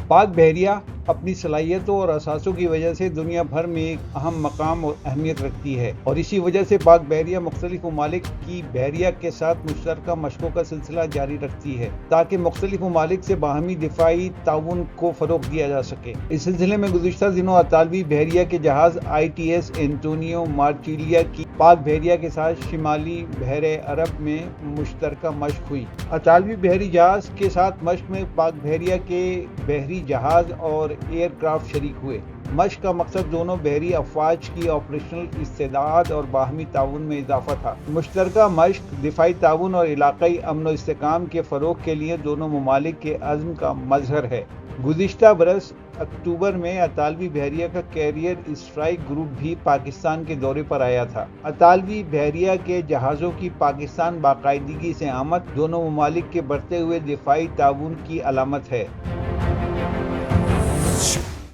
پاک بحریہ اپنی صلاحیتوں اور اثاثوں کی وجہ سے دنیا بھر میں ایک اہم مقام اور اہمیت رکھتی ہے، اور اسی وجہ سے پاک بحریہ مختلف ممالک کی بحریہ کے ساتھ مشترکہ مشقوں کا سلسلہ جاری رکھتی ہے تاکہ مختلف ممالک سے باہمی دفاعی تعاون کو فروغ دیا جا سکے۔ اس سلسلے میں گزشتہ دنوں اطالوی بحریہ کے جہاز ITS اینٹونیو مارچیلیا کی پاک بحریہ کے ساتھ شمالی بحر عرب میں مشترکہ مشق ہوئی۔ اطالوی بحری جہاز کے ساتھ مشق میں پاک بحریہ کے بحری جہاز اور ایئر کرافٹ شریک ہوئے۔ مشق کا مقصد دونوں بحری افواج کی آپریشنل استعداد اور باہمی تعاون میں اضافہ تھا۔ مشترکہ مشق دفاعی تعاون اور علاقائی امن و استحکام کے فروغ کے لیے دونوں ممالک کے عزم کا مظہر ہے۔ گزشتہ برس اکتوبر میں اطالوی بحریہ کا کیریئر اسٹرائیک گروپ بھی پاکستان کے دورے پر آیا تھا۔ اطالوی بحریہ کے جہازوں کی پاکستان باقاعدگی سے آمد دونوں ممالک کے بڑھتے ہوئے دفاعی تعاون کی علامت ہے۔